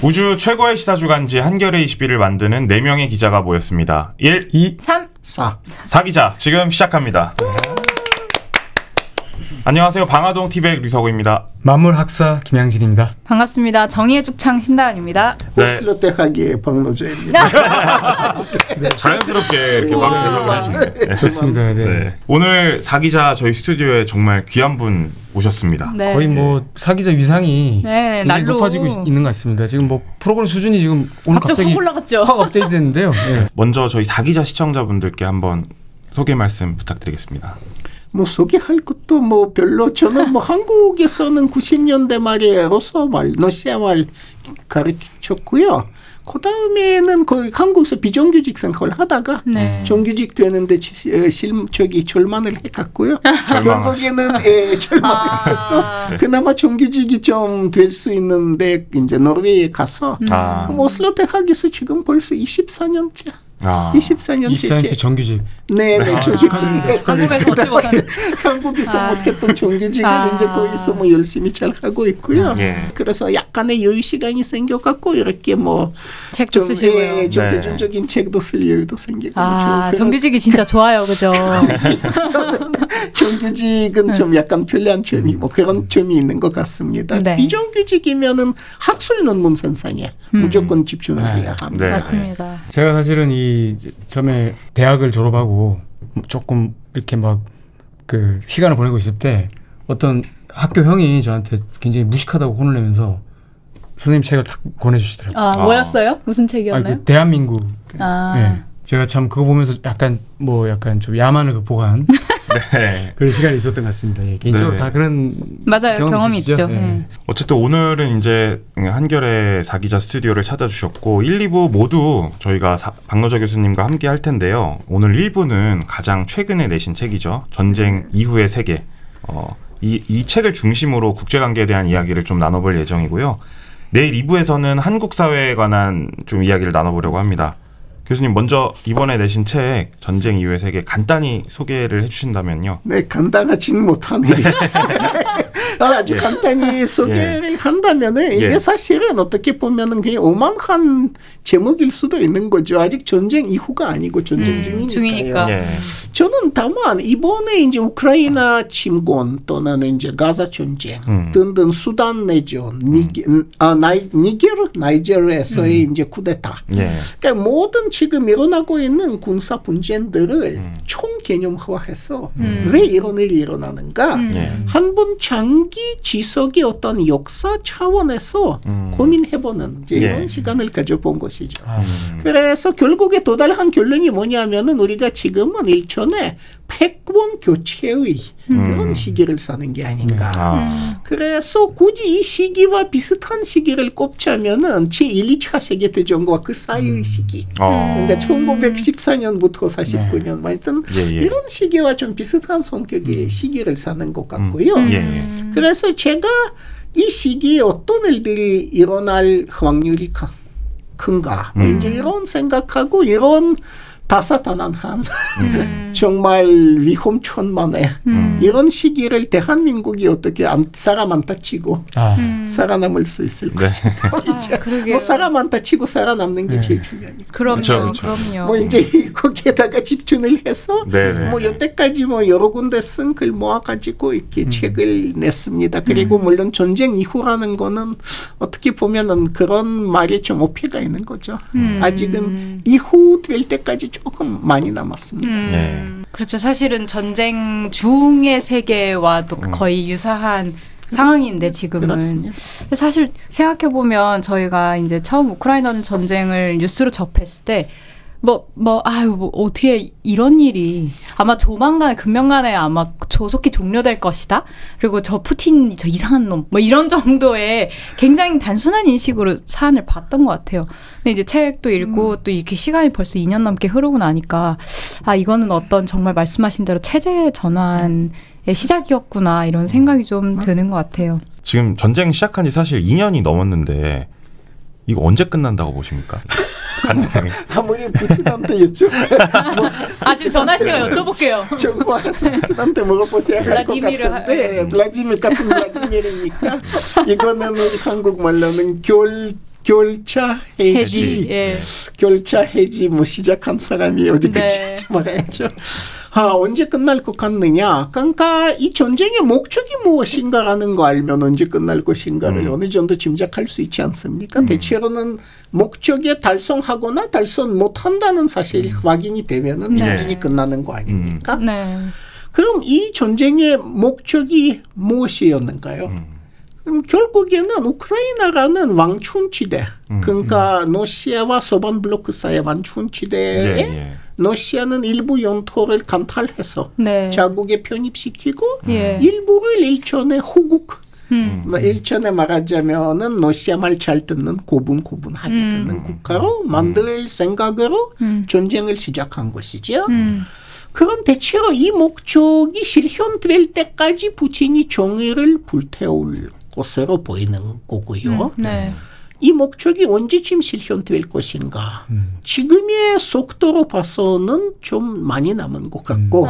우주 최고의 시사주간지 한겨레 21을 만드는 4명의 기자가 모였습니다. 1, 2, 3, 4. 4기자 지금 시작합니다. 안녕하세요. 방화동 티백 류서구입니다. 만물학사 김양진입니다. 반갑습니다. 정의의 죽창 신다은입니다. 네. 슬롯대하기의 박노조입니다. 네. 자연스럽게 이렇게 말을 해주시네요. 네. 좋습니다. 네. 네. 오늘 4기자 저희 스튜디오에 정말 귀한 분 오셨습니다. 네. 거의 뭐 4기자 위상이 네, 굉장히 높아지고 있는 것 같습니다. 지금 뭐 프로그램 수준이 지금 오늘 갑자기 확 올라갔죠. 확 업데이트됐는데요. 네. 먼저 저희 4기자 시청자분들께 한번 소개 말씀 부탁드리겠습니다. 뭐 소개할 것도 뭐 별로 저는 뭐 한국에서는 90년대 말에 러시아 말 가르쳤고요. 그 다음에는 거의 한국에서 비정규직 생활을 하다가 정규직 되는데 절만을 해갔고요. 결국에는 절만을 해서 그나마 정규직이 좀 될 수 있는데 이제 노르웨이에 가서 오슬로 대학에서 지금 벌써 24년째. 24년째 정규직. 네네, 정규직. 한국에서 못했던 정규직을 이제 거기서 뭐 열심히 잘 하고 있고요. 그래서 약간의 여유 시간이 생겨갖고 이렇게 뭐 책도 쓰시고요. 좀 대중적인 책도 쓸 여유도 생기고. 정규직이 진짜 좋아요, 그죠? 정규직은 좀 약간 편리한 점이 뭐 그런 점이 있는 것 같습니다. 네. 비정규직이면은 학술 논문 생산에 무조건 집중을 해야 합니다. 네. 맞습니다. 제가 사실은 이 처음에 대학을 졸업하고 조금 이렇게 막 그 시간을 보내고 있을 때 어떤 학교 형이 저한테 굉장히 무식하다고 혼을 내면서 선생님 책을 딱 권해주시더라고요. 뭐였어요? 무슨 책이었나요? 그 대한민국. 네. 제가 참 그거 보면서 약간 좀 야만을 극복한 그런 시간이 있었던 것 같습니다. 예, 개인적으로 다 그런 경험이 있죠. 어쨌든 오늘은 이제 한겨레 4기자 스튜디오를 찾아주셨고 1, 2부 모두 저희가 박노자 교수님과 함께 할 텐데요. 오늘 1부는 가장 최근에 내신 책이죠. 전쟁 이후의 세계. 이 책을 중심으로 국제관계에 대한 이야기를 좀 나눠볼 예정이고요. 내일 2부에서는 한국 사회에 관한 좀 이야기를 나눠보려고 합니다. 교수님 먼저 이번에 내신 책 전쟁 이후의 세계 간단히 소개를 해주신다면요. 네, 간단하지는 못하네요. 아주 간단히 소개를 한다면은 이게 사실은 어떻게 보면은 그냥 오만한 제목일 수도 있는 거죠. 아직 전쟁 이후가 아니고 전쟁 중이니까요. 저는 다만 이번에 이제 우크라이나 침공 또는 이제 가자 전쟁 등등 수단 내전, 나이제르에서의 이제 쿠데타. 그러니까 모든 지금 일어나고 있는 군사 분쟁들을 총개념화해서 왜 이런 일이 일어나는가? 한 번 장기 지속의 어떤 역사 차원에서 고민해보는 이런 시간을 가져본 것이죠. 그래서 결국에 도달한 결론이 뭐냐면은 우리가 지금은 일종의 패권 교체의 그런 시기를 사는 게 아닌가. 그래서 굳이 이 시기와 비슷한 시기를 꼽자면은 제1, 2차 세계대전과 그 사이의 시기. 그러니까 1914년부터 49년 하여튼 이런 시기와 좀 비슷한 성격의 시기를 사는 것 같고요. 그래서 제가 이 시기에 어떤 일들이 일어날 확률이 큰가. 이제 이런 생각하고 이런 다사다난한 정말 위험천만의 이런 시기를 대한민국이 어떻게 사람 안 다치고 살아남을 수 있을 것인가. 뭐 사람 안 다치고 살아남는 게 제일 중요하니까. 그럼요. 뭐 이제 거기에다가 집중을 해서 뭐 여태까지 뭐 여러 군데 쓴 글 모아가지고 이렇게 책을 냈습니다. 그리고 물론 전쟁 이후라는 거는 어떻게 보면은 그런 말이 좀 어폐가 있는 거죠. 아직은 이후 될 때까지 조금 많이 남았습니다. 그렇죠. 사실은 전쟁 중의 세계와도 거의 유사한 상황인데 지금은 사실 생각해보면 저희가 이제 처음 우크라이나 전쟁을 뉴스로 접했을 때 어떻게 이런 일이 아마 조만간에 금년간에 아마 조속히 종료될 것이다. 그리고 저 푸틴 저 이상한 놈 뭐 이런 정도의 굉장히 단순한 인식으로 사안을 봤던 것 같아요. 근데 이제 책도 읽고 또 이렇게 시간이 벌써 2년 넘게 흐르고 나니까 이거는 어떤 정말 말씀하신 대로 체제 전환의 시작이었구나 이런 생각이 좀 드는 것 같아요. 지금 전쟁 시작한 지 사실 2년이 넘었는데 이거 언제 끝난다고 보십니까? 아무리 푸틴한테 여쭤. 지금 전화했으니까 여쭤볼게요. 정말해서 푸틴한테 물어보셔야 할 것 같은데 블라디미르 같은 블라디미르니까 이거는 우리 한국말로는 결차 해지. 예. 결차 해지 뭐 시작한 사람이 어디까지 할지 말아야죠. 언제 끝날 것 같느냐. 그러니까 이 전쟁의 목적이 무엇인가라는 거 알면 언제 끝날 것인가를 어느 정도 짐작할 수 있지 않습니까? 대체로는 목적에 달성하거나 달성 못한다는 사실이 확인이 되면은 전쟁이 끝나는 거 아닙니까? 네. 그럼 이 전쟁의 목적이 무엇이었는가요? 결국에는 우크라이나라는 왕춘지대, 그러니까 러시아와 소반 블록 사이의 왕춘지대에 러시아는 일부 영토를 강탈해서 자국에 편입시키고 일부를 일전에 호국, 일전에 말하자면은 러시아 말 잘 듣는 고분고분하게 듣는 국가로 만들 생각으로 전쟁을 시작한 것이죠. 그럼 대체로 이 목적이 실현될 때까지 푸틴이 정의를 불태울 것으로 보이는 거고요. 이 목적이 언제쯤 실현될 것인가. 지금의 속도로 봐서는 좀 많이 남은 것 같고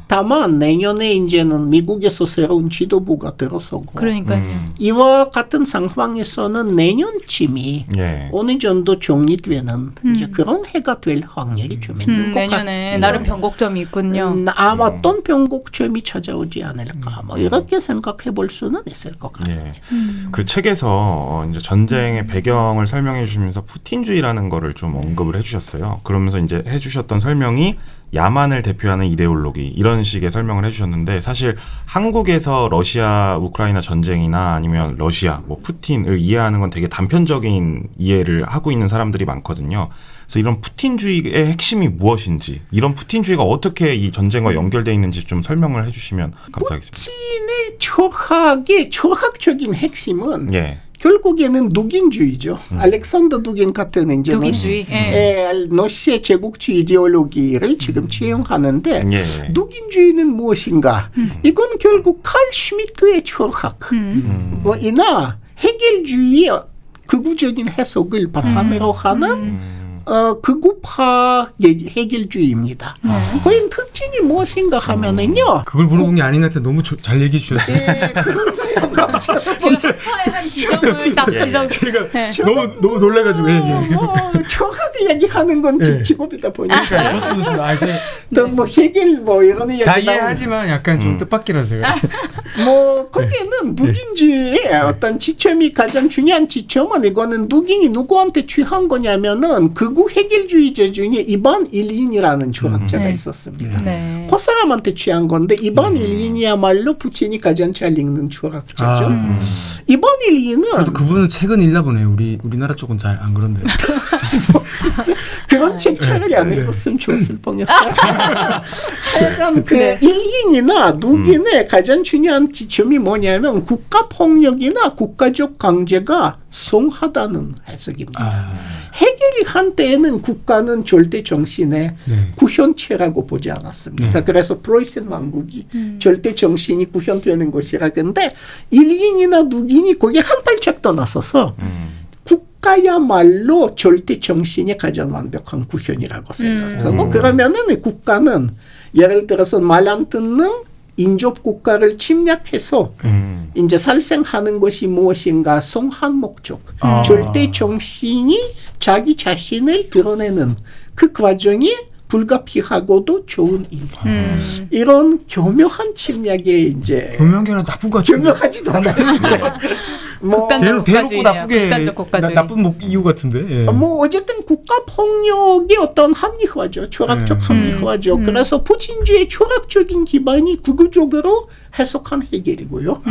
다만 내년에 이제는 미국에서 새로운 지도부가 들어서고 이와 같은 상황에서는 내년쯤이 어느 정도 정리되는 이제 그런 해가 될 확률이 좀 있는 것 같아요. 내년에 나름 변곡점이 있군요. 아마 어떤 변곡점이 찾아오지 않을까 뭐 이렇게 생각해 볼 수는 있을 것 같습니다. 그 책에서 이제 전쟁의 배경을 설명해 주시면서 푸틴주의라는 거를 좀 언급을 해주셨어요. 그러면서 이제 해주셨던 설명이 야만을 대표하는 이데올로기 이런 식의 설명을 해주셨는데 사실 한국에서 러시아 우크라이나 전쟁이나 아니면 러시아 뭐 푸틴을 이해하는 건 되게 단편적인 이해를 하고 있는 사람들이 많거든요. 그래서 이런 푸틴주의의 핵심이 무엇인지 이런 푸틴주의가 어떻게 이 전쟁과 연결되어 있는지 좀 설명을 해주시면 감사하겠습니다. 푸틴의 철학적인 핵심은 결국에는 누긴주의죠. 알렉산더 누긴 같은 이제 누긴주의. 러시아 제국주의 이데올로기를 지금 채용하는데 누긴주의는 무엇인가? 이건 결국 칼 슈미트의 철학. 이나 해겔주의의 극우적인 해석을 바탕으로 하는 극우파 해결주의입니다. 그의 특징이 무엇인가 하면은요. 그걸 물어본 게 아닌 것 같아. 너무 잘 얘기해 주셨어요. 한 지점을 딱 지점. 제가 너무 놀래가지고 정확하게 얘기하는 건 직업이다 보니까. 좋습니다. 뭐 해결 뭐 이런 얘기 다 이해하지만 약간 좀 뜻밖이라서요. 뭐 거기에는 누긴주의의 어떤 지점이 가장 중요한 지점은 이거는 누긴이 누구한테 취한 거냐면은 극우 해결주의자 중에 이반 일린이라는 철학자가 있었습니다. 그 사람한테 취한 건데 이반 일린이야말로 푸틴이 가장 잘 읽는 철학자죠. 이반 일린은 그래도 그분은 책은 읽나 보네요. 우리나라 쪽은 잘 안 그런데. 그런 책 차라리 안 읽었으면 좋았을 뻔했어요. 약간 그 일린이나 누긴의 가장 중요한 지점이 뭐냐면 국가 폭력이나 국가적 강제가 성하다는 해석입니다. 해결이 한때에는 국가는 절대 정신의 구현체라고 보지 않았습니까? 그래서 프로이센 왕국이 절대 정신이 구현되는 것이라. 근데 일인이나 누긴이 거기에 한 발짝 더 나서서 국가야말로 절대 정신이 가장 완벽한 구현이라고 생각하고 그러면은 국가는 예를 들어서 말 안 듣는 인접 국가를 침략해서 이제 살생하는 것이 무엇인가 성한 목적, 절대 정신이 자기 자신을 드러내는 그 과정이 불가피하고도 좋은 일. 이런 교묘한 침략에 이제 교묘한 게 나쁜 것 같아요. 교묘하지도 않아요. 뭐 대놓고 나쁘게 나쁜 이유 같은데. 뭐 어쨌든 국가 폭력의 어떤 합리화죠. 철학적 합리화죠. 그래서 푸틴주의 철학적인 기반이 극우적으로 해석한 해결이고요.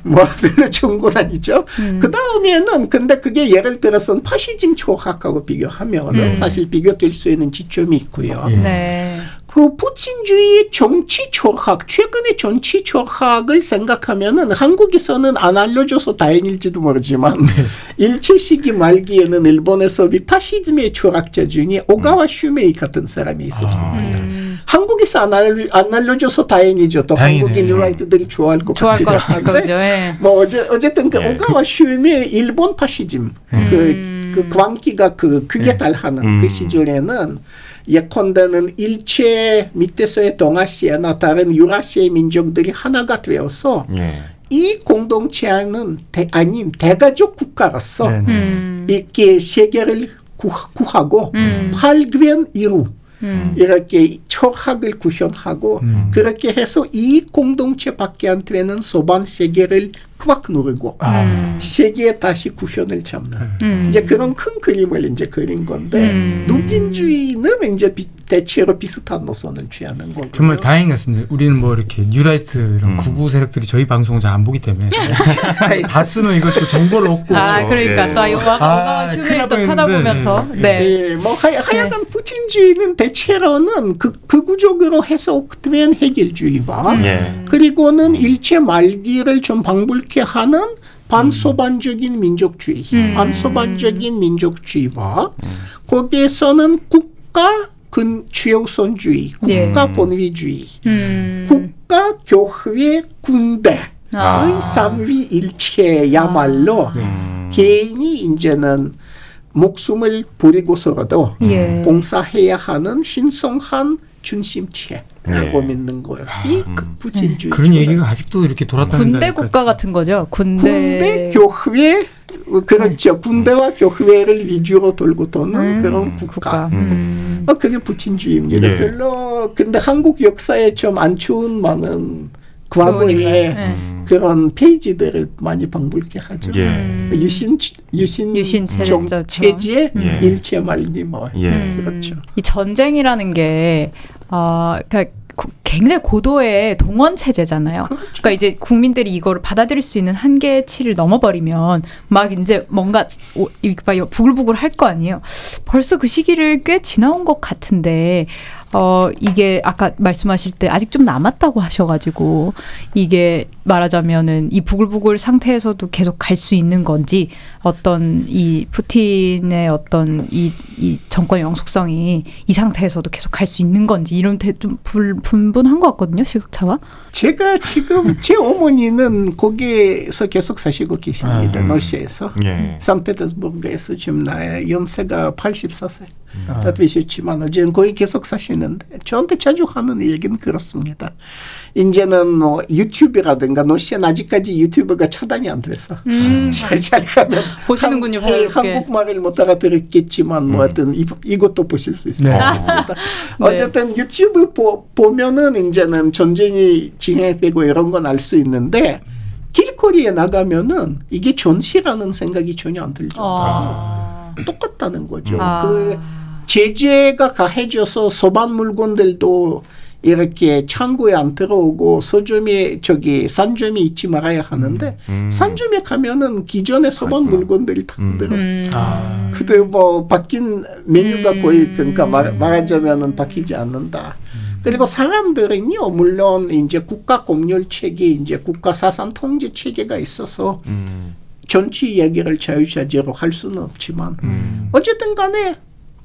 뭐 별로 좋은 건 아니죠. 그 다음에는 근데 그게 예를 들어서 파시즘 철학하고 비교하면 사실 비교될 수 있는 지점이 있고요. 그 푸틴주의 정치 철학, 최근의 정치 철학을 생각하면은 한국에서는 안 알려줘서 다행일지도 모르지만 일제시기 말기에는 일본에서 파시즘의 철학자 중에 오가와 슈메이 같은 사람이 있었습니다. 한국에서 안 알려줘서 다행이죠. 또 한국인 뉴라이트들이 좋아할 것 같기도 한데 뭐 어쨌든 그 오가와 슈메이 일본 파시즘 그 광기가 극에 달하는 그 시절에는 예컨대는 일제 밑에서의 동아시아나 다른 유라시아 민족들이 하나가 되어서 이 공동체는 아닌 대가족 국가로서 이렇게 세계를 구하고 8개월 이후 이렇게 철학을 구현하고 그렇게 해서 이 공동체밖에 안 되는 소반 세계를 꽉 누르고 세계에 다시 구현을 잡는 이제 그런 큰 그림을 이제 그린 건데 누긴주의는 이제 대체로 비슷한 노선을 취하는 거고 정말 다행 같습니다. 우리는 뭐 이렇게 뉴라이트 이런 구구 세력들이 저희 방송을 잘 안 보기 때문에 다 쓰면 이것도 정보를 얻고 그러니까 또 이거 흉을 또 찾아보면서 뭐 하여간 푸틴주의는 대체로는 극우적으로 해석된 해결주의와 그리고는 일제 말기를 좀 방불케 하는 반소반적인 민족주의, 반소반적인 민족주의와 거기에서는 국가 최우선주의, 국가 본위주의, 국가 교회 군대의 삼위일체야말로 개인이 이제는 목숨을 버리고서라도 봉사해야 하는 신성한 중심체라고 믿는 것이 푸틴주의. 그런 얘기가 아직도 이렇게 돌아다닌다. 군대 국가 같은 거죠. 군대 교회 그렇죠. 군대와 교회를 위주로 돌고 도는 그런 국가. 그게 푸틴주의입니다. 별로 근데 한국 역사에 좀 안 좋은 많은 과거의 그런 페이지들을 많이 방불케 하죠. 유신 체제 일제 말기 뭐 그렇죠. 이 전쟁이라는 게 그러니까 굉장히 고도의 동원 체제잖아요. 그러니까 이제 국민들이 이거를 받아들일 수 있는 한계치를 넘어버리면 막 이제 뭔가 부글부글 할 거 아니에요. 벌써 그 시기를 꽤 지나온 것 같은데 이게 아까 말씀하실 때 아직 좀 남았다고 하셔가지고 이게 말하자면은 이 부글부글 상태에서도 계속 갈 수 있는 건지 어떤 이 푸틴의 어떤 이 정권의 영속성이 이 상태에서도 계속 갈 수 있는 건지 이런 데 좀 분분한 것 같거든요, 시각차가. 제가 지금 제 어머니는 거기에서 계속 사시고 계십니다. 러시아에서. 산페테르부르크에서 지금 나의 연세가 84세. 다 되셨지만 어제는 거기 계속 사시는데 저한테 자주 하는 얘기는 그렇습니다. 이제는 뭐 유튜브라든가 러시아는 아직까지 유튜브가 차단이 안 돼서 잘 가면 보시는군요. 한국말을 못 알아들었겠지만 뭐 하여튼 이것도 보실 수 있을 겁니다. 어쨌든 유튜브 보면은 이제는 전쟁이 진행되고 이런 건 알 수 있는데 길거리에 나가면은 이게 전시라는 생각이 전혀 안 들죠. 똑같다는 거죠. 그 제재가 가해져서 소반 물건들도 이렇게 창고에 안 들어오고 서점에 산점에 있지 말아야 하는데 산점에 가면은 기존의 소반 물건들이 다 들어. 근데 뭐 바뀐 메뉴가 거의 그러니까 말하자면은 바뀌지 않는다. 그리고 사람들은요, 물론 이제 국가 법률 체계, 이제 국가 사상 통제 체계가 있어서 정치 얘기를 자유자재로 할 수는 없지만 어쨌든 간에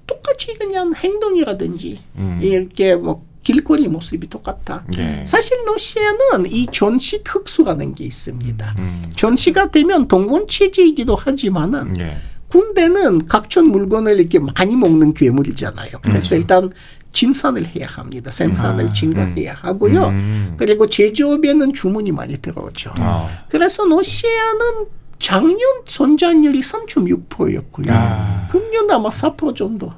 똑같이 그냥 행동이라든지 이렇게 뭐 길거리 모습이 똑같다. 사실 러시아는 이 전시 특수라는 게 있습니다. 전시가 되면 동원체제이기도 하지만은 군대는 각종 물건을 이렇게 많이 먹는 괴물이잖아요. 그래서 일단 진산을 해야 합니다. 생산을 증가해야 하고요. 그리고 제조업에는 주문이 많이 들어오죠. 그래서 러시아는 작년 성장률이 3.6%였고요. 금년 아마 4% 정도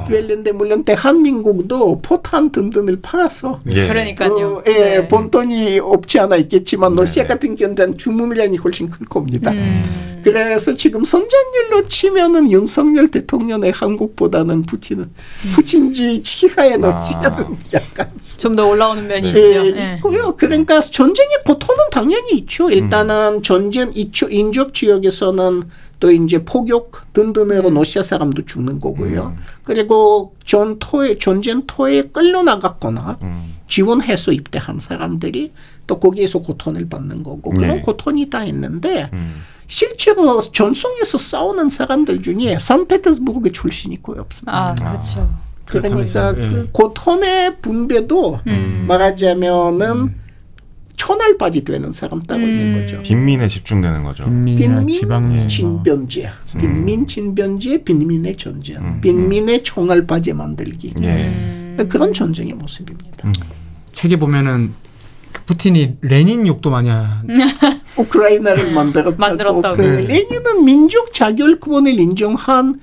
됐는데 물론 대한민국도 포탄 등등을 팔아서 그러니까요. 본 돈이 없지 않아 있겠지만 러시아 같은 경우는 주문량이 훨씬 클 겁니다. 그래서 지금 성장률로 치면은 윤석열 대통령의 한국보다는 푸틴주의 치하의 러시아는 약간 좀 더 올라오는 면이 있죠. 있고요. 그러니까 전쟁의 고통은 당연히 있죠. 일단은 전쟁 인접 지역에서는 또 이제 폭격 등등으로 러시아 사람도 죽는 거고요. 그리고 전쟁터에 끌려나갔거나 지원해서 입대한 사람들이 또 거기에서 고통을 받는 거고 그런 고통이 다 있는데 실제로 전송에서 싸우는 사람들 중에 산페테르부르크 출신이 거의 없습니다. 그렇죠. 그러니까 그 고통의 분배도 말하자면은 천알바지 되는 사람 따로 있는 거죠. 빈민에 집중되는 거죠. 빈민 진변제, 빈민 진변제, 빈민의 전쟁, 빈민의 총알바지 만들기. 그런 전쟁의 모습입니다. 책에 보면은 푸틴이 레닌 욕도 많이 우크라이나를 만들었다고. 그 레닌은 민족 자결권을 인정한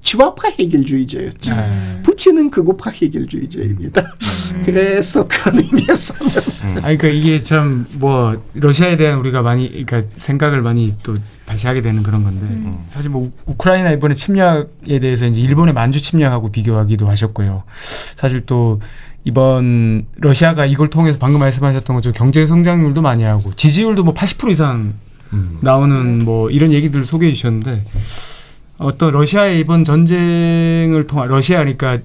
지화파 해결주의자였죠. 푸틴은 극우파 해결주의자입니다. 그래서 그런 의미에서는 그러니까 이게 참 뭐 러시아에 대한 우리가 많이 그러니까 생각을 많이 또 다시 하게 되는 그런 건데 사실 뭐 우크라이나 이번에 침략에 대해서 이제 일본의 만주 침략하고 비교하기도 하셨고요. 사실 또 이번 러시아가 이걸 통해서 방금 말씀하셨던 것처럼 경제 성장률도 많이 하고 지지율도 뭐 80% 이상 나오는 뭐 이런 얘기들 소개해 주셨는데. 어떤 러시아의 이번 전쟁을 통한 러시아니까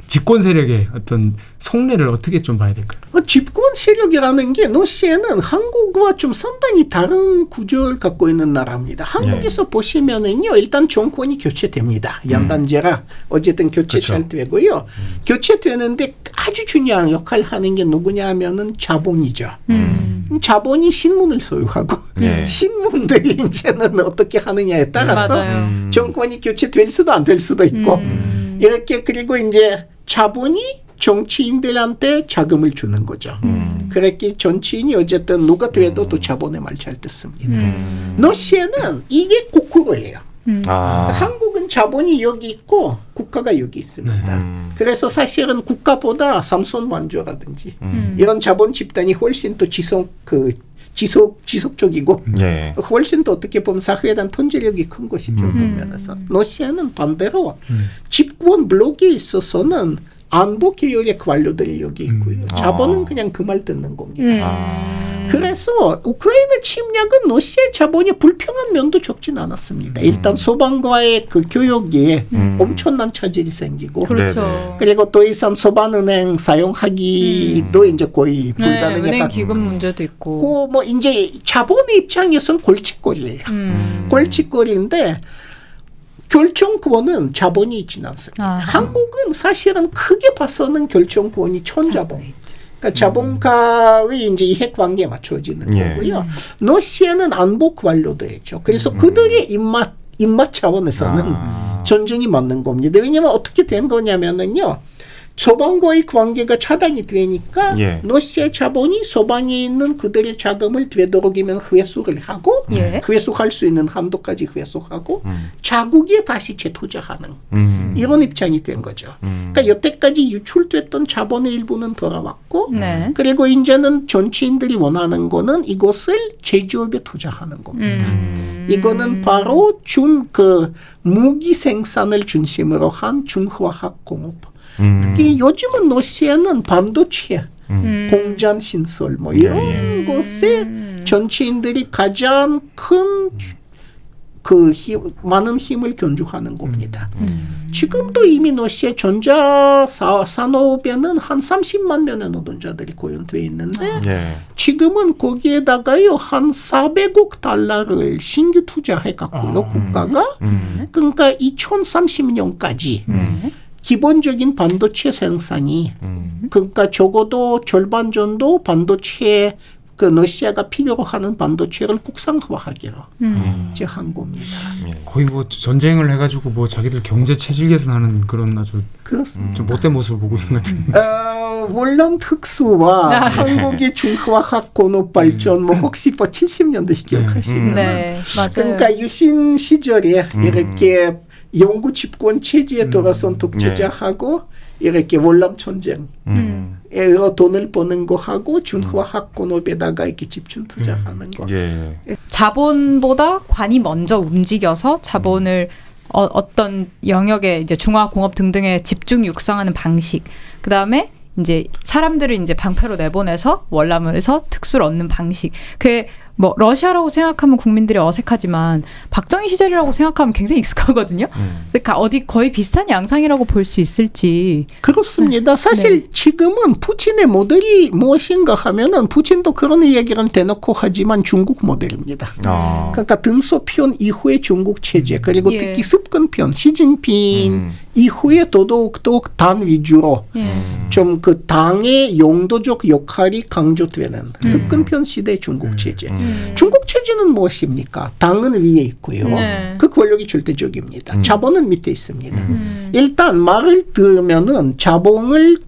집권 세력의 어떤 속내를 어떻게 좀 봐야 될까요? 집권 세력이라는 게 러시아는 한국과 좀 상당히 다른 구조를 갖고 있는 나라입니다. 한국에서 보시면은요, 일단 정권이 교체됩니다. 연단제라 어쨌든 교체 잘 되고요. 교체되는데 아주 중요한 역할을 하는 게 누구냐 하면은 자본이죠. 자본이 신문을 소유하고 신문들이 이제는 어떻게 하느냐에 따라서 정권이 교체될 수도 안 될 수도 있고 이렇게 그리고 이제 자본이 정치인들한테 자금을 주는 거죠. 그렇게 정치인이 어쨌든 누가 돼도 또 자본의 말 잘 듣습니다. 러시아는 이게 거꾸로예요. 한국은 자본이 여기 있고 국가가 여기 있습니다. 그래서 사실은 국가보다 삼손 완조라든지 이런 자본 집단이 훨씬 더 지속적이고 훨씬 더 어떻게 보면 사회에 대한 통제력이 큰 것이죠. 보면서 러시아는 반대로 집권 블록에 있어서는 안보 계열의 관료들이 여기 있고요. 자본은 그냥 그 말 듣는 겁니다. 그래서 우크라이나 침략은 러시아의 자본이 불평한 면도 적진 않았습니다. 일단 소방과의 그 교역에 엄청난 차질이 생기고 그리고 더 이상 소방은행 사용하기도 이제 거의 불가능해. 은행 기금 문제도 있고. 뭐 이제 자본의 입장에서는 골칫거리예요. 골칫거리인데 결정권은 자본이 있지는 않습니다. 한국은 사실은 크게 봐서는 결정권이 천자본. 그러니까 자본가의 이제 이해관계에 맞춰지는 거고요. 러시아는 안보 관료들이죠. 그래서 그들의 입맛 차원에서는 전쟁이 맞는 겁니다. 왜냐하면 어떻게 된 거냐면은요. 소방과의 관계가 차단이 되니까 러시아 자본이 소방에 있는 그들의 자금을 되도록이면 회수를 하고 회수할 수 있는 한도까지 회수하고 자국에 다시 재투자하는 이런 입장이 된 거죠. 그러니까 여태까지 유출됐던 자본의 일부는 돌아왔고 그리고 이제는 정치인들이 원하는 거는 이것을 제조업에 투자하는 겁니다. 이거는 바로 무기 생산을 중심으로 한 중화학공업. 특히 요즘은 러시아는 반도체, 공장 신설 뭐 이런 것에 정치인들이 가장 큰 많은 힘을 견주하는 겁니다. 지금도 이미 러시아 전자 산업에는 한 30만 명의 노동자들이 고용되어 있는데 지금은 거기에다가요 한 400억 달러를 신규 투자해갖고요 국가가 그러니까 2030년까지 기본적인 반도체 생산이 그러니까 적어도 절반 정도 반도체 러시아가 필요로 하는 반도체를 국산화하기로 이제 한 겁니다. 거의 뭐 전쟁을 해가지고 뭐 자기들 경제 체질 개선하는 그런 아주 좀 못된 모습을 보고 있는 것 같은데. 월남 특수와 한국의 중화학 공업 발전 뭐 혹시 70년대 기억하시면 그러니까 유신 시절에 이렇게 영구 집권 체제에 들어선 독재자하고 이렇게 월남 전쟁 돈을 버는 거 하고 중화학 공업에다가 이렇게 집중 투자하는 거. 자본보다 관이 먼저 움직여서 자본을 어떤 영역에 이제 중화공업 등등에 집중 육성하는 방식. 그 다음에 이제 사람들을 이제 방패로 내보내서 월남을 해서 특수를 얻는 방식. 그게 뭐 러시아라고 생각하면 국민들이 어색하지만 박정희 시절이라고 생각하면 굉장히 익숙하거든요. 그러니까 어디 거의 비슷한 양상이라고 볼 수 있을지. 그렇습니다. 사실 지금은 푸틴의 모델이 무엇인가 하면은 푸틴도 그런 얘기를 대놓고 하지만 중국 모델입니다. 그러니까 등소편 이후의 중국 체제 그리고 특히 습근편 시진핑 이후에 더더욱 당 위주로 좀 그 당의 용도적 역할이 강조되는 습근편 시대 중국 체제. 중국 체제는 무엇입니까? 당은 위에 있고요. 그 권력이 절대적입니다. 자본은 밑에 있습니다. 일단 말을 들으면은 자본을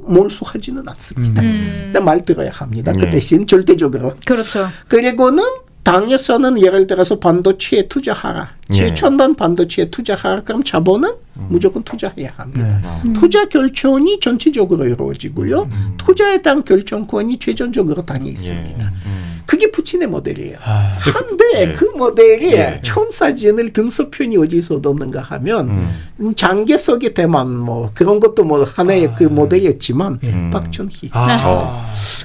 몰수하지는 않습니다. 근데 말 들어야 합니다. 그 대신 절대적으로. 그렇죠. 그리고는 당에서는 예를 들어서 반도체에 투자하라. 최첨단 반도체에 투자하라. 그럼 자본은 무조건 투자해야 합니다. 투자 결정이 전체적으로 이루어지고요. 투자에 대한 결정권이 최종적으로 당에 있습니다. 그게 푸틴의 모델이에요. 한데 그 모델이 천사진을 등소편이 어디서 얻었는가 하면 장개석의 대만 뭐 그런 것도 뭐 하나의 그 모델이었지만 박천희.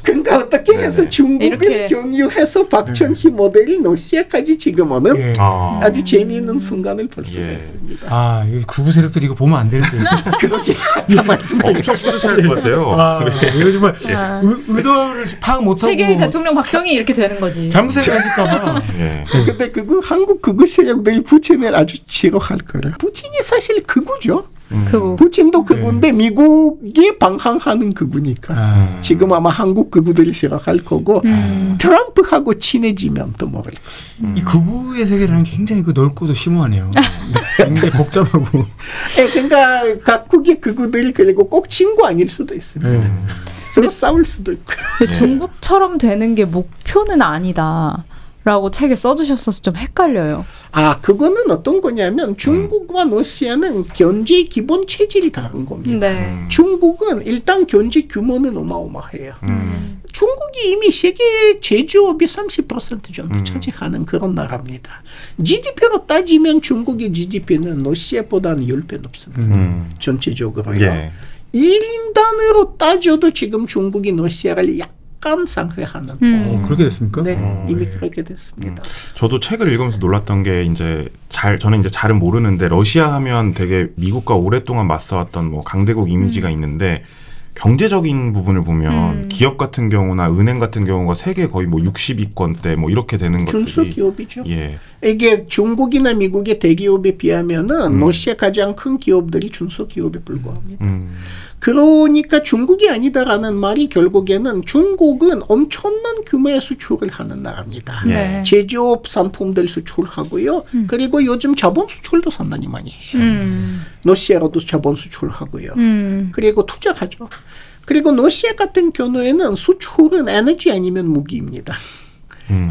그러니까 어떻게 해서 중국을 경유해서 박천희 모델을 러시아까지 지금은 아주 재미있는 순간을 볼 수가 있습니다. 극우 세력들이 이거 보면 안 되는데. 그렇게 아까 말씀드렸죠. 엄청 뿌듯할 것 같아요. 이거 정말 의도를 파악 못하고. 세계의 대통령 박정희 이렇게 되는 거지. 잘못 생각하실까봐. 근데 한국 극우 세력들이 푸틴을 아주 싫어할 거예요. 푸틴이 사실 극우죠. 푸틴도 극우인데 미국에 방황하는 극우니까 지금 아마 한국 극우들이 싫어할 거고 트럼프하고 친해지면 또 모르겠어요. 이 극우의 세계라는 게 굉장히 넓고도 심오하네요. 굉장히 복잡하고. 그러니까 각국의 극우들이 그리고 꼭 친구 아닐 수도 있습니다. 서로 싸울 수도 있고. 중국처럼 되는 게 목표는 아니다. 라고 책에 써주셨어서 좀 헷갈려요. 그거는 어떤 거냐면 중국과 러시아는 경제 기본 체질이 다른 겁니다. 중국은 일단 경제 규모는 어마어마해요. 중국이 이미 세계 제조업의 30% 정도 차지하는 그런 나라입니다. GDP로 따지면 중국의 GDP는 러시아보다는 10배 높습니다. 전체적으로요. 1인단으로 따져도 지금 중국이 러시아를 약간 상회하는. 그렇게 됐습니까? 네, 이미 그렇게 됐습니다. 저도 책을 읽으면서 놀랐던 게 저는 이제 잘은 모르는데 러시아 하면 되게 미국과 오랫동안 맞서왔던 뭐 강대국 이미지가 있는데 경제적인 부분을 보면 기업 같은 경우나 은행 같은 경우가 세계 거의 뭐 60위권대 뭐 이렇게 되는 것들이 중소기업이죠. 이게 중국이나 미국의 대기업에 비하면은 러시아 가장 큰 기업들이 중소기업에 불과합니다. 그러니까 중국이 아니다라는 말이 결국에는 중국은 엄청난 규모의 수출을 하는 나라입니다. 제조업 상품들 수출하고요. 그리고 요즘 자본 수출도 상당히 많이 해요. 러시아로도 자본 수출하고요. 그리고 투자하죠. 그리고 러시아 같은 경우에는 수출은 에너지 아니면 무기입니다.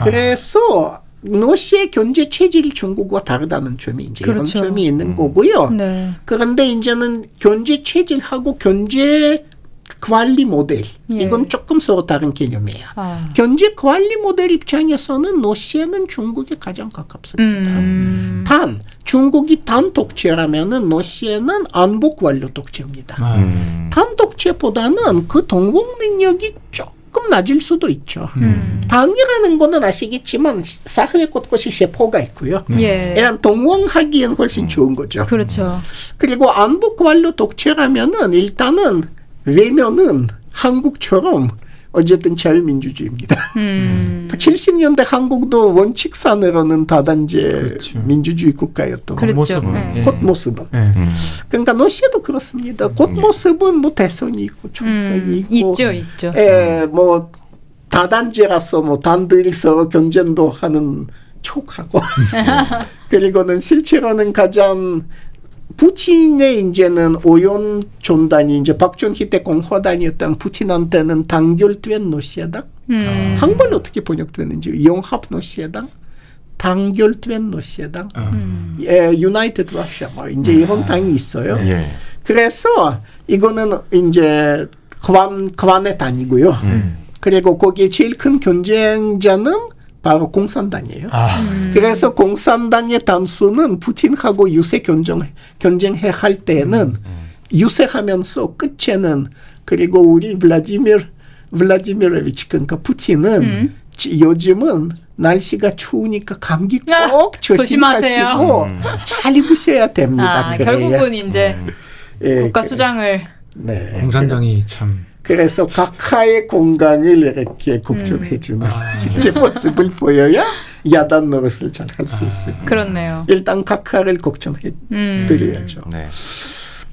그래서 러시아 경제 체질이 중국과 다르다는 점이 이제 이런 점이 있는 거고요. 그런데 이제는 경제 체질하고 경제 관리 모델 이건 조금 서로 다른 개념이에요. 경제 관리 모델 입장에서는 러시아는 중국에 가장 가깝습니다. 단 중국이 단 독재라면은 러시아는 안보 관료 독재입니다. 단 독재보다는 그 동봉 능력이 조금 낮을 수도 있죠. 당이라는 거는 아시겠지만 사회 곳곳이 세포가 있고요. 이런 동원하기엔 훨씬 좋은 거죠. 그렇죠. 그리고 안보 관료 독재라면은 일단은 외면은 한국처럼 어쨌든 자유민주주의입니다. 70년대 한국도 원칙상으로는 다단계 민주주의 국가였던 겉모습은. 그러니까 러시아도 그렇습니다. 겉모습은 뭐 대선이 있고 총선이 있고 있죠. 뭐 다단계라서 뭐 단둘이서 경쟁도 하는 촉하고 그리고는 실제로는 가장 푸틴의 이제는 오연 전단이 이제 박정희 때 공화당이었던 푸틴한테는 단결된 러시아당. 한글로 어떻게 번역되는지 용합 러시아당, 단결된 러시아당, 유나이티드 러시아 뭐 이제 이런 당이 있어요. 그래서 이거는 이제 관의 당이고요. 그리고 거기에 제일 큰 경쟁자는 바로 공산당이에요. 그래서 공산당의 단수는 푸틴하고 유세 경쟁해 할 때는 유세하면서 끝에는 그리고 우리 블라디미르비치 그러니까 푸틴은 요즘은 날씨가 추우니까 감기 꼭 조심하시고 잘 입으셔야 됩니다. 결국은 이제 국가 수장을 공산당이 참. 그래서 각하의 건강을 이렇게 걱정해주는 제 모습을 보여야 야단 노릇을 잘 할 수 있습니다. 그렇네요. 일단 각하를 걱정해드려야죠.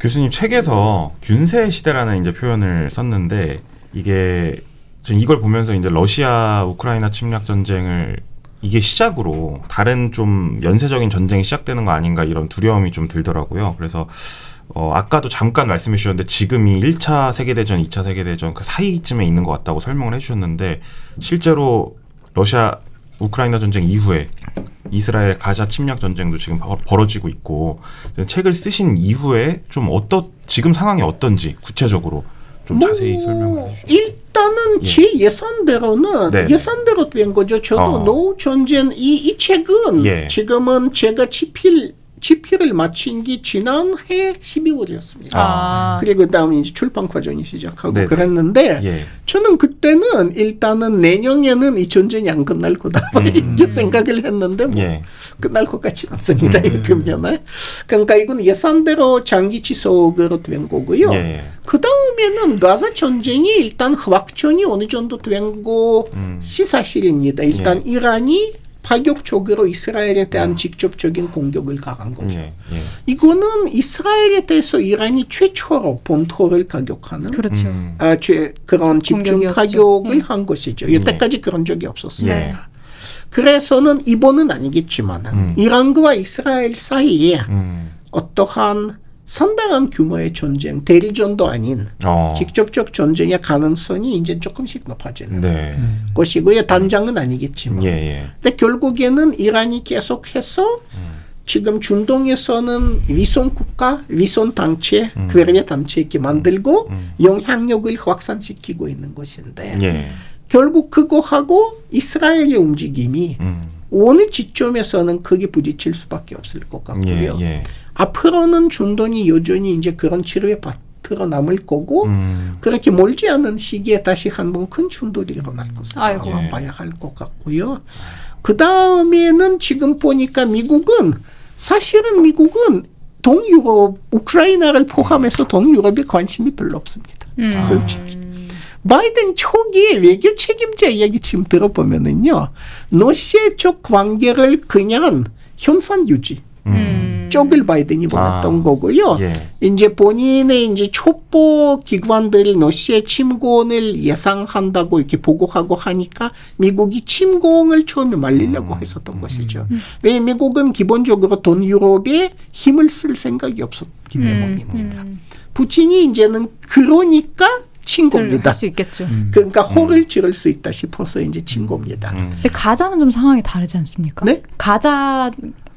교수님 책에서 균세 시대라는 이제 표현을 썼는데 이걸 보면서 이제 러시아 우크라이나 침략 전쟁을 이게 시작으로 다른 좀 연쇄적인 전쟁이 시작되는 거 아닌가 이런 두려움이 좀 들더라고요. 그래서 아까도 잠깐 말씀해 주셨는데 지금이 1차 세계대전, 2차 세계대전 그 사이쯤에 있는 것 같다고 설명을 해주셨는데 실제로 러시아 우크라이나 전쟁 이후에 이스라엘 가자 침략 전쟁도 지금 벌어지고 있고 책을 쓰신 이후에 좀 지금 상황이 어떤지 구체적으로 좀 자세히 설명을 해주시죠. 일단은 제 예상대로는 예상대로 된 거죠. 저도 노후 전쟁 이 책은 지금은 제가 집필을 마친 게 지난해 12월이었습니다. 그리고 그다음에 이제 출판 과정이 시작하고 그랬는데 저는 그때는 일단은 내년에는 이 전쟁이 안 끝날 거다 이렇게 생각을 했는데 뭐 끝날 것 같지는 않습니다. 그러면 그러니까 이건 예상대로 장기 지속으로 된 거고요. 그 다음에는 가자 전쟁이 일단 확전이 어느 정도 된 거 사실입니다. 일단 이란이 파격적으로 이스라엘에 대한 직접적인 공격을 가한 거죠. 이거는 이스라엘에 대해서 이란이 최초로 본토를 가격하는 그런 집중 타격을 한 것이죠. 여태까지 그런 적이 없었습니다. 그래서는 이번은 아니겠지만 이란과 이스라엘 사이에 어떠한 상당한 규모의 전쟁, 대리전도 아닌 직접적 전쟁의 가능성이 이제 조금씩 높아지는 것이고요. 단장은 아니겠지만. 근데 결국에는 이란이 계속해서 지금 중동에서는 위성 국가, 위성 단체, 괴뢰 단체 이렇게 만들고 영향력을 확산시키고 있는 것인데 결국 그거하고 이스라엘의 움직임이 어느 지점에서는 크게 부딪힐 수밖에 없을 것 같고요. 앞으로는 중동이 여전히 이제 그런 치료에 바트러 남을 거고 그렇게 멀지 않은 시기에 다시 한번 큰 충돌이 일어날 것을 봐야 할 것 같고요. 그 다음에는 지금 보니까 사실은 미국은 동유럽, 우크라이나를 포함해서 동유럽에 관심이 별로 없습니다. 솔직히. 바이든 초기에 외교 책임자 이야기 지금 들어보면은요, 러시아 쪽 관계를 그냥 현상 유지 쪽을 바이든이 원했던 거고요. 이제 본인의 이제 첩보 기관들이 러시아 침공을 예상한다고 이렇게 보고하고 하니까 미국이 침공을 처음에 말리려고 했었던 것이죠. 왜 미국은 기본적으로 동유럽에 힘을 쓸 생각이 없었기 때문입니다. 푸틴이 이제는 그러니까 친구입니다. 할 수 있겠죠. 그러니까 호를 지를 수 있다 싶어서 이제 친구입니다. 근데 가자는 좀 상황이 다르지 않습니까? 네? 가자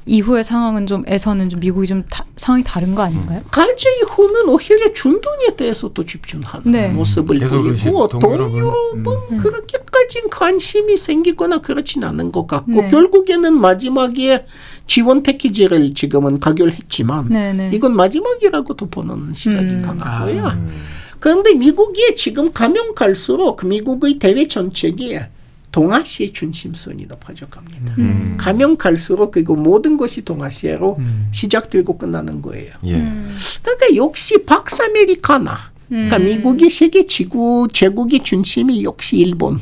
이후의 상황은 에서는 좀 미국이 좀 상황이 다른 거 아닌가요? 가자 이후는 오히려 중동에 대해서 또 집중하는 모습을 보이고 동유럽은 그렇게까지 관심이 생기거나 그렇진 않은 것 같고 결국에는 마지막에 지원 패키지를 지금은 가결했지만 이건 마지막이라고도 보는 시각이 강하고요. 그런데 미국이 지금 가면 갈수록 미국의 대외 정책이 동아시아 중심선이 높아져 갑니다. 가면 갈수록 그리고 모든 것이 동아시아로 시작되고 끝나는 거예요. 그러니까 역시 박스 아메리카나, 그러니까 미국이 세계 제국의 중심이 역시 일본,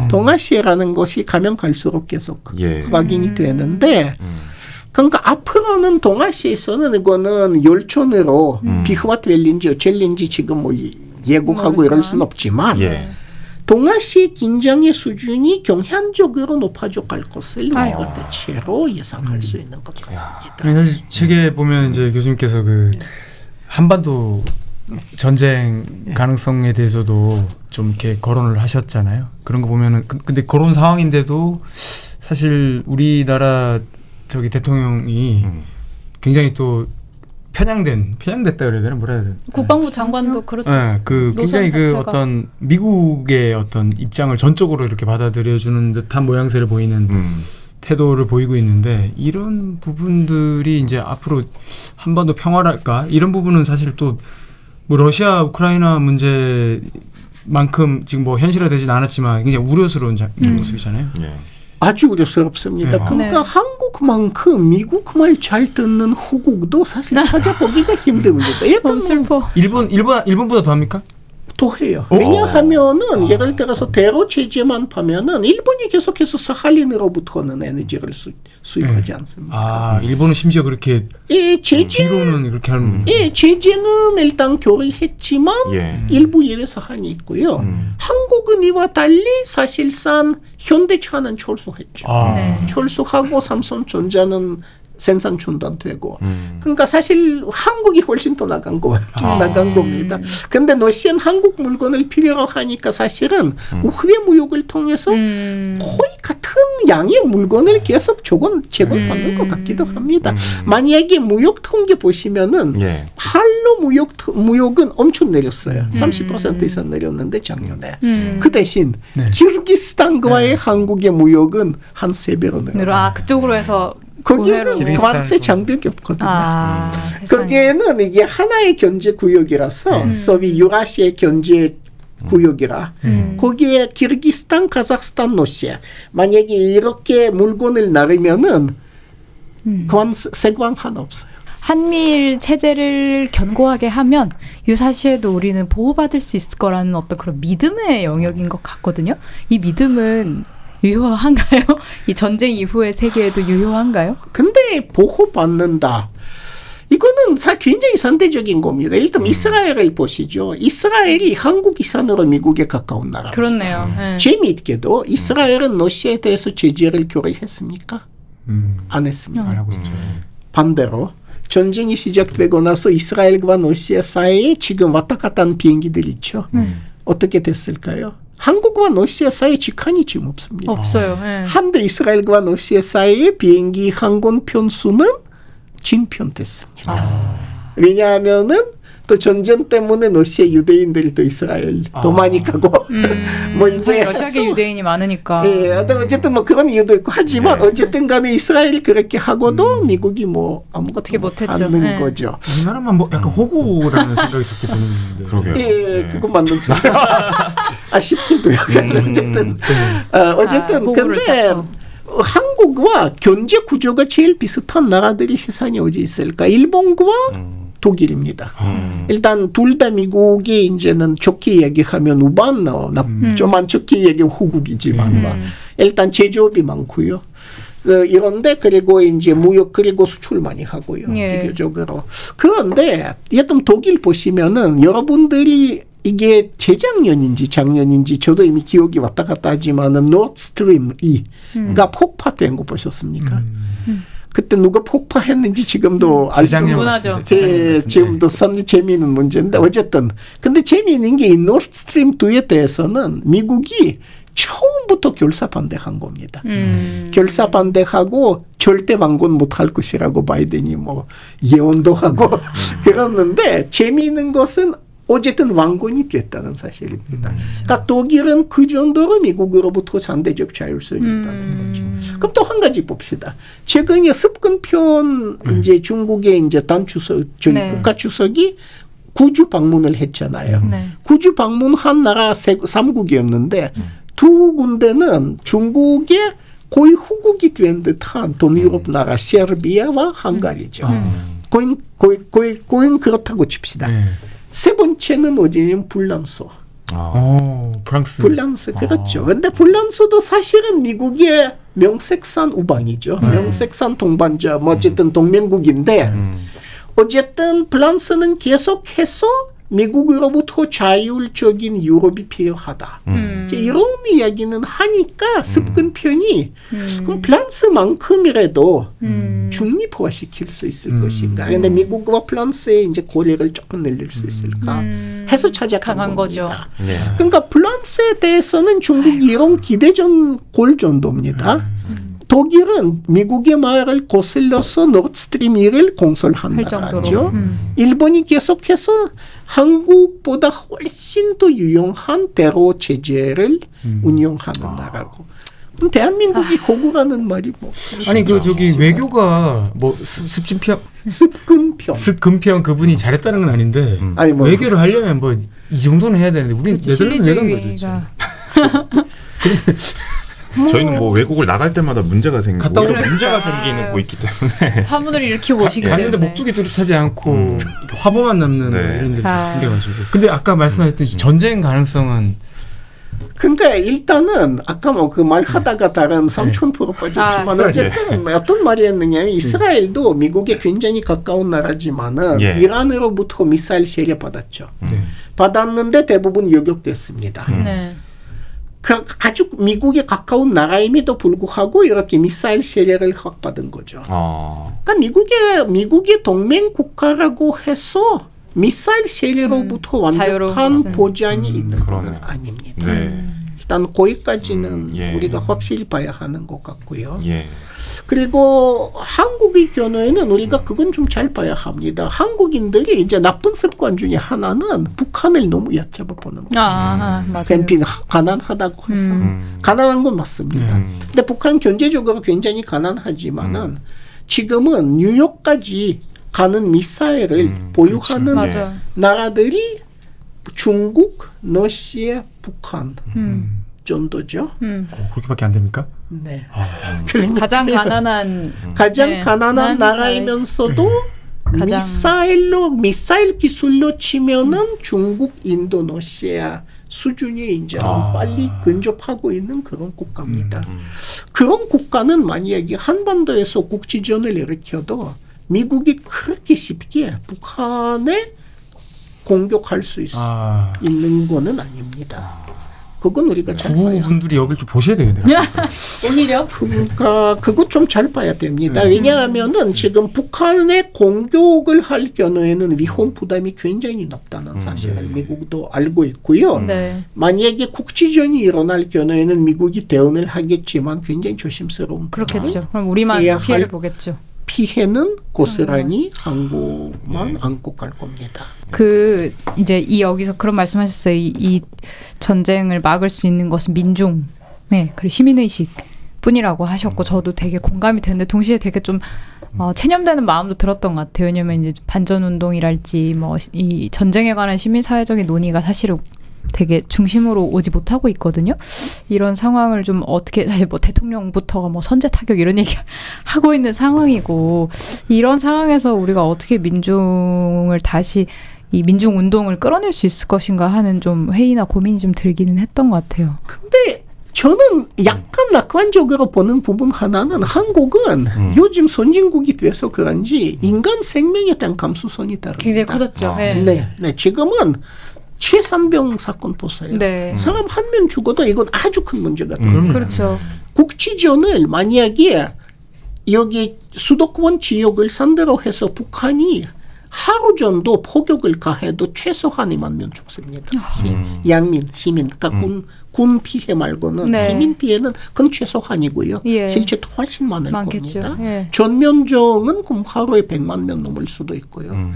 동아시아라는 것이 가면 갈수록 계속 확인이 되는데 그러니까 앞으로는 동아시아에서는 이거는 열전으로 비화될는지 어쩔는지 지금 뭐 예고하고 이럴 수는 없지만 동아시아 긴장의 수준이 경향적으로 높아져 갈 것을 우리가 대체로 예상할 수 있는 것 같습니다. 사실 책에 보면 이제 교수님께서 그 한반도 전쟁 가능성에 대해서도 좀 이렇게 거론을 하셨잖아요. 그런 거 보면은 근데 그런 상황인데도 사실 우리나라 대통령이 굉장히 또 편향됐다 그래야 되나 뭐라 해야 되나? 국방부 장관도 그렇죠. 네, 굉장히 어떤 미국의 어떤 입장을 전적으로 이렇게 받아들여주는 듯한 모양새를 보이는 태도를 보이고 있는데 이런 부분들이 이제 앞으로 한반도 평화랄까 이런 부분은 사실 또 뭐 러시아 우크라이나 문제만큼 지금 뭐 현실화되진 않았지만 굉장히 우려스러운 모습이잖아요. 아주 우려스럽습니다. 그러니까 한국만큼 미국말 잘 듣는 후국도 사실 찾아보기가 힘듭니다. 너무 슬퍼. 일본보다 더합니까? 더해요. 왜냐하면은 예를 들어서 대로 제재만 하면은 일본이 계속해서 사할린으로부터는 에너지를 수입하지 않습니까? 일본은 심지어 그렇게 뒤로는 그렇게 하는. 제재는 일단 교류했지만 일부 예외 사항이 있고요. 한국은 이와 달리 사실상 현대차는 철수했죠. 철수하고 삼성전자는 생산 중단되고. 그러니까 사실 한국이 훨씬 더 나간 겁니다. 근데 러시아는 한국 물건을 필요로 하니까 사실은 우회 무역을 통해서 거의 같은 양의 물건을 계속 제공받는 것 같기도 합니다. 만약에 무역 통계 보시면은 한로 무역은 엄청 내렸어요. 30% 이상 내렸는데 작년에. 그 대신 키르기스탄과의 한국의 무역은 한 3배로 늘어나요. 그쪽으로 해서 거기에는 관세 장벽이 없거든요. 거기에는 이게 하나의 경제 구역이라서 소위 유라시아의 경제 구역이라 거기에 키르기스탄, 카자흐스탄, 러시아 만약에 이렇게 물건을 나르면은 세관 하나 없어요. 한미일 체제를 견고하게 하면 유사시에도 우리는 보호받을 수 있을 거라는 어떤 그런 믿음의 영역인 것 같거든요. 이 믿음은 유효한가요? 이 전쟁 이후의 세계에도 유효한가요? 근데 보호받는다. 이거는 굉장히 상대적인 겁니다. 일단 이스라엘을 보시죠. 이스라엘이 한국 이산으로 미국에 가까운 나라입니다. 그렇네요. 재미있게도 이스라엘은 러시아에 대해서 제재를 결의했습니까? 안 했습니다. 반대로 전쟁이 시작되고 나서 이스라엘과 러시아 사이에 지금 왔다 갔다 하는 비행기들 있죠. 어떻게 됐을까요? 한국과 러시아 사이에 직항이 지금 없습니다. 없어요. 한데 이스라엘과 러시아 사이의 비행기 항공 편수는 진편됐습니다. 왜냐하면은 또 전쟁 때문에 러시아 유대인들이 또 이스라엘 더 많이 가고 뭐 이제 러시아계 유대인이 많으니까. 어쨌든 뭐 그런 이유도 있고 하지만 어쨌든 간에 이스라엘이 그렇게 하고도 미국이 뭐 아무것도 못하는 거죠. 우리나라만 뭐 약간 호구라는 생각이 들게 되는데. 그러게요. 그거 맞는 아쉽게도요. 어쨌든 근데 한국과 경제 구조가 제일 비슷한 나라들이 세상에 어디 있을까? 일본과 독일입니다. 일단 둘 다 미국이 이제는 좋게 얘기하면 우반 좀 안 좋게 얘기하면 호국이지만 일단 제조업이 많고요. 이런데 그리고 이제 무역 그리고 수출 많이 하고요. 비교적으로. 그런데 예를 독일 보시면은 여러분들이 이게 재작년인지 작년인지 저도 이미 기억이 왔다 갔다 하지만은 노드스트림 2가 폭파된 거 보셨습니까? 그때 누가 폭파했는지 지금도 알 수 없는 지금도 재미있는 문제인데 어쨌든 근데 재미있는 게 이 노드스트림 2에 대해서는 미국이 처음부터 결사 반대한 겁니다. 결사 반대하고 절대 방문 못할 것이라고 바이든이 뭐 예언도 하고 그랬는데 재미있는 것은 어쨌든 왕권이 됐다는 사실입니다. 그러니까 독일은 그 정도로 미국으로부터 상대적 자율성이 있다는 거죠. 그럼 또 한 가지 봅시다. 최근에 습근편 이제 중국의 이제 국가 주석이 구주 방문을 했잖아요. 구주 방문한 나라 3국이었는데 두 군데는 중국의 거의 후국이 된 듯한 동유럽 나라 세르비아와 헝가리죠. 거의 그렇다고 칩시다. 세 번째는 어디냐면 불란서. 프랑스. 그렇죠. 근데 불란서도 사실은 미국의 명색산 우방이죠. 명색산 동반자, 뭐 어쨌든 동맹국인데 어쨌든 프랑스는 계속해서 미국으로부터 자율적인 유럽이 필요하다. 이런 이야기는 하니까 습근편이 그럼 프랑스만큼이라도 중립화시킬 수 있을 것인가. 그런데 미국과 프랑스의 이제 고리를 조금 늘릴 수 있을까 해서 찾아간 거죠. 그러니까 프랑스에 대해서는 중국이 이런 기대전 골 정도입니다. 독일은 미국의 말을 거슬러서 노드스트림 1을 건설한 나라죠. 일본이 계속해서 한국보다 훨씬 더 유용한 대로 체제를 운영하는 나라고. 그럼 대한민국이 호구라는 말이 뭐? 아니 저기 외교가 뭐 습근평 그분이 잘했다는 건 아닌데 아니, 뭐 외교를 하려면 뭐 이 정도는 해야 되는데 우리는 네덜란드 왜 간 거야 도대체? 저희는 뭐 외국을 나갈 때마다 문제가 생기고 문제가 생기고 있기 때문에 화문을 일으키고 오시기 때문에 갔는데 목적이 뚜렷하지 않고 화보만 남는 이런 데서 생겨가지고. 근데 아까 말씀하셨듯이 전쟁 가능성은 그러니까 일단은 아까 뭐 그 말하다가 다른 3000% 빠졌지만 어쨌든 어떤 말이 했느냐면 이스라엘도 미국에 굉장히 가까운 나라지만은 이란으로부터 미사일 세례 받았죠. 받았는데 대부분 요격됐습니다. 아주 미국에 가까운 나라임에도 불구하고 이렇게 미사일 세례를 허락받은 거죠. 그러니까 미국의 동맹 국가라고 해서 미사일 세례로부터 완벽한 보장이 있는 건 아닙니다. 네. 일단 거기까지는 우리가 확실히 봐야 하는 것 같고요. 그리고 한국의 경우에는 우리가 그건 좀 잘 봐야 합니다. 한국인들이 이제 나쁜 습관 중에 하나는 북한을 너무 얕잡아 보는 거예요. 캠핑 가난하다고 해서. 가난한 건 맞습니다. 근데 북한 경제적으로 굉장히 가난하지만은 지금은 뉴욕까지 가는 미사일을 보유하는 나라들이 중국, 러시아, 북한 정도죠. 그렇게밖에 안 됩니까? 네. 가장 가난한 나라이면서도 미사일 기술로 치면은 중국, 인도, 러시아 수준이 이제 빨리 근접하고 있는 그런 국가입니다. 그런 국가는 만약에 한반도에서 국지전을 일으켜도 미국이 그렇게 쉽게 북한에 공격할 수 있는 거는 아닙니다. 그건 우리가 잘 봐야 분들이 여길 좀 보셔야 되겠네요. 오히려? 그러니까 그거 좀 잘 봐야 됩니다. 왜냐하면은 지금 북한의 공격을 할 경우에는 위험 부담이 굉장히 높다는 사실을 미국도 알고 있고요. 만약에 국지전이 일어날 경우에는 미국이 대응을 하겠지만 굉장히 조심스러운. 그렇겠죠. 그럼 우리만 피해를 보겠죠. 피해는 고스란히 한국만 안고 갈 겁니다. 이제 여기서 그런 말씀하셨어요. 이 전쟁을 막을 수 있는 것은 민중, 그리고 시민의식 뿐이라고 하셨고 저도 되게 공감이 되는데 동시에 되게 좀 체념되는 마음도 들었던 것 같아요. 왜냐면 이제 반전운동이랄지 이 전쟁에 관한 시민사회적인 논의가 사실은 되게 중심으로 오지 못하고 있거든요. 이런 상황을 좀 어떻게 사실 대통령부터가 선제 타격 이런 얘기 하고 있는 상황이고 이런 상황에서 우리가 어떻게 민중을 다시 이 민중 운동을 끌어낼 수 있을 것인가 하는 좀 회의나 고민이 좀 들기는 했던 것 같아요. 근데 저는 약간 낙관적으로 보는 부분 하나는 한국은 요즘 선진국이 돼서 그런지 인간 생명에 대한 감수성이 다릅니다. 굉장히 커졌죠. 네, 지금은 최산병 사건 보세요. 사람 한 명 죽어도 이건 아주 큰 문제가 돼요. 그렇죠. 국지전을 만약에 여기 수도권 지역을 상대로 해서 북한이 하루 정도 포격을 가해도 최소한 2만 명 죽습니다. 양민, 시민, 그러니까 군 피해 말고는 시민 피해는 그건 최소한이고요. 실제 더 훨씬 많을 겁니다. 전면적은 그럼 하루에 100만 명 넘을 수도 있고요.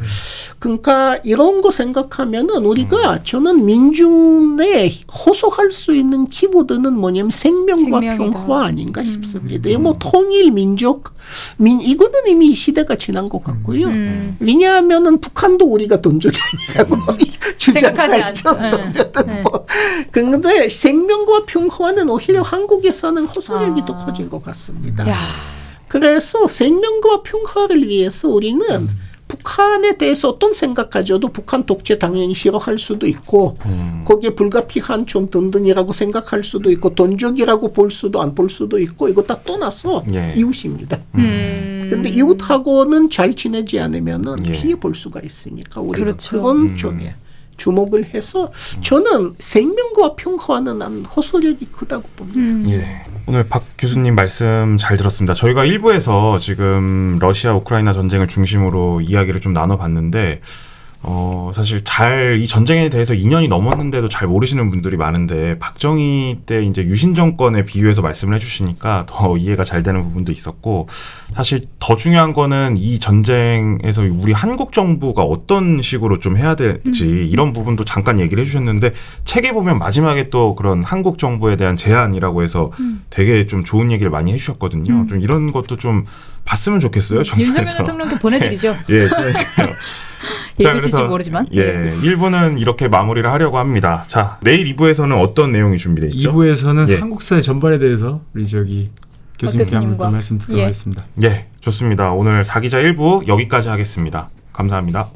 그러니까 이런 거 생각하면은 우리가 저는 민중에 호소할 수 있는 키워드는 뭐냐면 생명과 평화 아닌가 싶습니다. 통일 민족, 이거는 이미 시대가 지난 것 같고요. 왜냐하면은 북한도 우리가 동족이 아니라고 주장할 정도면 그런데 생명과 평화는 오히려 한국에서는 호소력이 더 커진 것 같습니다. 그래서 생명과 평화를 위해서 우리는 북한에 대해서 어떤 생각 가져도 북한 독재 당연히 싫어할 수도 있고 거기에 불가피한 좀 등등이라고 생각할 수도 있고 동족이라고 볼 수도 안 볼 수도 있고 이거 다 떠나서 이웃입니다. 근데 이웃하고는 잘 지내지 않으면은 피해 볼 수가 있으니까 우리가 그런 점에 주목을 해서 저는 생명과 평화는 난 호소력이 크다고 봅니다. 오늘 박 교수님 말씀 잘 들었습니다. 저희가 1부에서 지금 러시아 우크라이나 전쟁을 중심으로 이야기를 좀 나눠봤는데 사실 이 전쟁에 대해서 2년이 넘었는데도 잘 모르시는 분들이 많은데 박정희 때 이제 유신 정권에 비유해서 말씀을 해주시니까 더 이해가 잘 되는 부분도 있었고 사실 더 중요한 거는 이 전쟁에서 우리 한국 정부가 어떤 식으로 좀 해야 될지 이런 부분도 잠깐 얘기를 해주셨는데 책에 보면 마지막에 또 그런 한국 정부에 대한 제안이라고 해서 되게 좀 좋은 얘기를 많이 해주셨거든요. 좀 이런 것도 좀 봤으면 좋겠어요. 윤석열 대통령께 보내드리죠. 그러니까요. 읽으실지 모르지만. 1부는 이렇게 마무리를 하려고 합니다. 자, 내일 2부에서는 어떤 내용이 준비되어 있죠? 2부에서는 한국사의 전반에 대해서 우리 교수님께 한번 더 말씀 드리도록 하겠습니다. 좋습니다. 오늘 사기자 1부 여기까지 하겠습니다. 감사합니다.